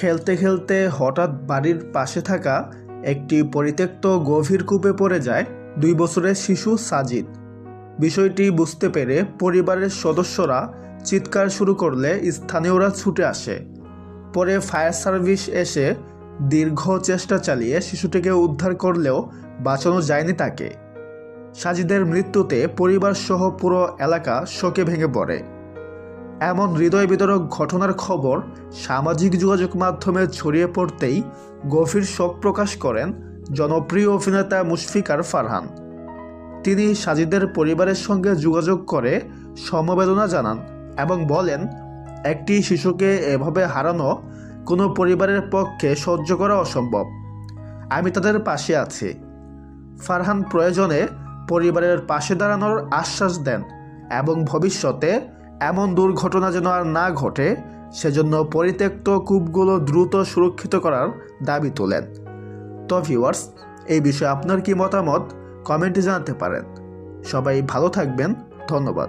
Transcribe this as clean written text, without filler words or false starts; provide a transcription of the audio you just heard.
খেলতে খেলতে হঠাৎ বাড়ির পাশে থাকা একটি পরিত্যক্ত গভীর কূপে পড়ে যায় 2 বছরের শিশু সাজিদ। বিষয়টি বুঝতে পেরে পরিবারের সদস্যরা চিৎকার শুরু করলে স্থানীয়রা ছুটে আসে। পরে ফায়ার সার্ভিস এসে দীর্ঘ চেষ্টা চালিয়ে শিশুটিকে উদ্ধার করলেও বাঁচানো যায়নি তাকে। সাজিদের মৃত্যুতে পরিবার সহ পুরো এলাকা শোকে ভেঙে পড়ে। এমন হৃদয় বিদারক ঘটনার খবর সামাজিক যোগাযোগ মাধ্যমে ছড়িয়ে পড়তেই গভীর শোক প্রকাশ করেন জনপ্রিয় অভিনেতা মুশফিকার ফারহান। তিনি সাজিদের পরিবারের সঙ্গে যোগাযোগ করে সমবেদনা জানান এবং বলেন, একটি শিশুকে এভাবে হারানো কোনো পরিবারের পক্ষে সহ্য করা অসম্ভব। আমি তাদের পাশে আছি। ফারহান প্রয়োজনে পরিবারের পাশে দাঁড়ানোর আশ্বাস দেন এবং ভবিষ্যতে এমন দুর্ঘটনা যেন আর না ঘটে সেজন্য পরিত্যক্ত কূপগুলো দ্রুত সুরক্ষিত করার দাবি তোলেন। তো ভিউয়ার্স, এই বিষয়ে আপনার কি মতামত কমেন্টে জানাতে পারেন। সবাই ভালো থাকবেন। ধন্যবাদ।